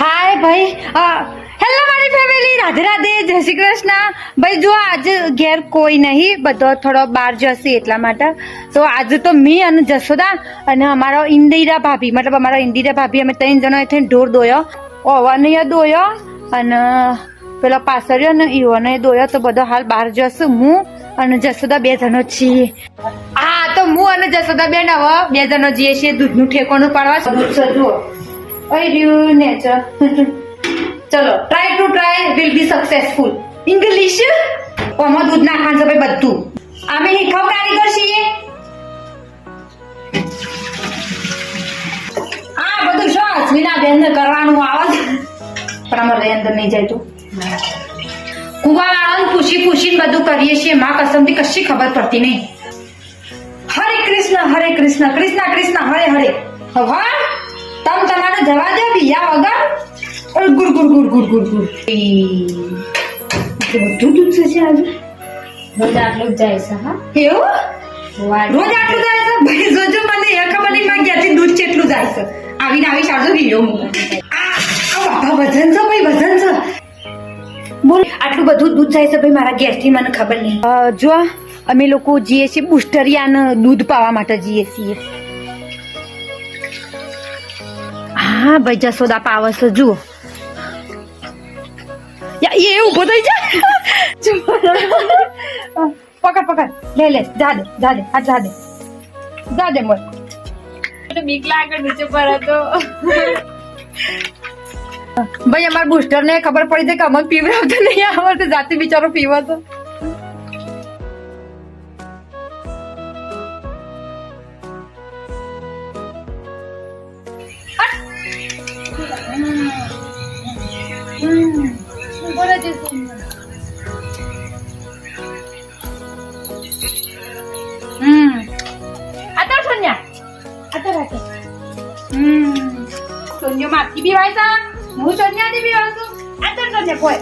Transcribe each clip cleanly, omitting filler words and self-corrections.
હાય ભાઈ, હેલો મારી ફેમિલી, રાધે રાધે, જય શ્રી કૃષ્ણ. ભાઈ જો આજે ઘેર કોઈ નહીં, બધો થોડો બહાર જશે એટલા માટે. તો આજે તો મેં અને જશોદા અને અમારો ઇન્દિરા ભાભી, મતલબ અમારા ઇન્દિરા ભાભી, અમે 3 જણા થઈને ઢોર દોયો, ઓવન દોયો અને પેલા પાસરીઓ ને ઈવોને દોયો. તો બધો હાલ બહાર જશું. હું અને જશોદા 2 જણો છીએ. હા, તો હું અને જશોદા બેન હવે 2 જણો જઈએ છીએ દૂધનું ઠેકોનું પાડવા. દૂધ જુઓ રહ્યું નેચર. ચલો, try to try will be successful. English ઓમાં દૂધ નાખવાનું છે ભાઈ બધું. અમે હિખાવ કારીગર છીએ. આ બધું શું અશ્વિના બેન કરવાનું આવે છે, પણ અમારે અંદર નહીં જાય તો કુવાવાળાને પૂછીને બધું કરીએ છીએ. માં કસમથી કશી ખબર પડતી નહીં. હરે કૃષ્ણ કૃષ્ણ કૃષ્ણ હરે હરે. હવે તમ તમારે જવા દે બીયા વગર. Good good good good good good. બધું દૂધ છે આજે. રોજ આટલું જ જાય છે. હા, એવું રોજ આટલું જાય છે ભાઈ? જોજો, મને એ ખબર નહીં માં ક્યાંથી દૂધ કેટલું જાય છે. આવીને આવી સાજો વિડીયો મૂકો. આ વજન છે ભાઈ, વજન છે. બોલ, આટલું બધું દૂધ જાય છે ભાઈ મારા ઘેરથી, મને ખબર નહીં. જો અમે લોકો જઈએ છીએ બુસ્ટરિયાને દૂધ પાવા માટે જઈએ છીએ. હા ભાઈ, જશોદા પાવે છે જુઓ. એ ઉભો થઈ જાય. પકડ લે જા દે આ જા દે મોર. બીક લાગે નીચે પડે તો. ભાઈ અમારા બુસ્ટર ને ખબર પડી છે કે અમને પીવડાવતો નહીં આવડતું, જાતે બિચારો પીવો તો. સોનિયો માથી બી વાય તા, હું સોનિયાની બી વાય છું. આ તો સોનિયા બોય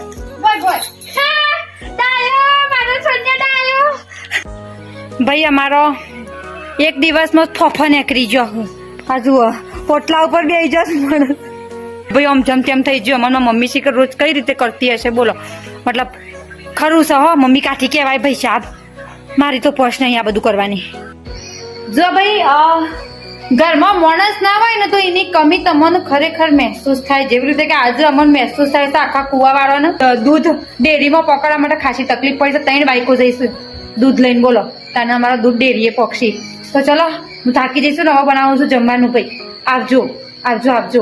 ડાયો, મારો સોનિયા ડાયો. ભાઈ અમારો એક દિવસમાં ફોફો નીકળી ગયો. હું આ જુઓ પોટલા ઉપર બેસી જશ મને. ભાઈ આમ જેમ તેમ થઈ ગયો. અમારા મમ્મી શીખર રોજ કઈ રીતે કરતી હશે બોલો? મતલબ ખરું છે હો, મમ્મી કાઠી કહેવાય ભાઈ સાહેબ. મારી તો પોષ નહીં આ બધું કરવાની. જો ભાઈ ઘરમાં માણસ ના હોય ને તો એની કમી તમને ખરેખર મહેસૂસ થાય. જેવી રીતે કે આજે અમને મહેસૂસ થાય છે આખા કુવાવાળાને દૂધ ડેરીમાં પકડવા માટે ખાસી તકલીફ પડી છે. 3 બાઈકો જઈશું દૂધ લઈને બોલો, તાને અમારા દૂધ ડેરીએ પક્ષી. તો ચલો હું થાકી જઈશું ને હવે બનાવું છું જમવાનું. ભાઈ આવજો.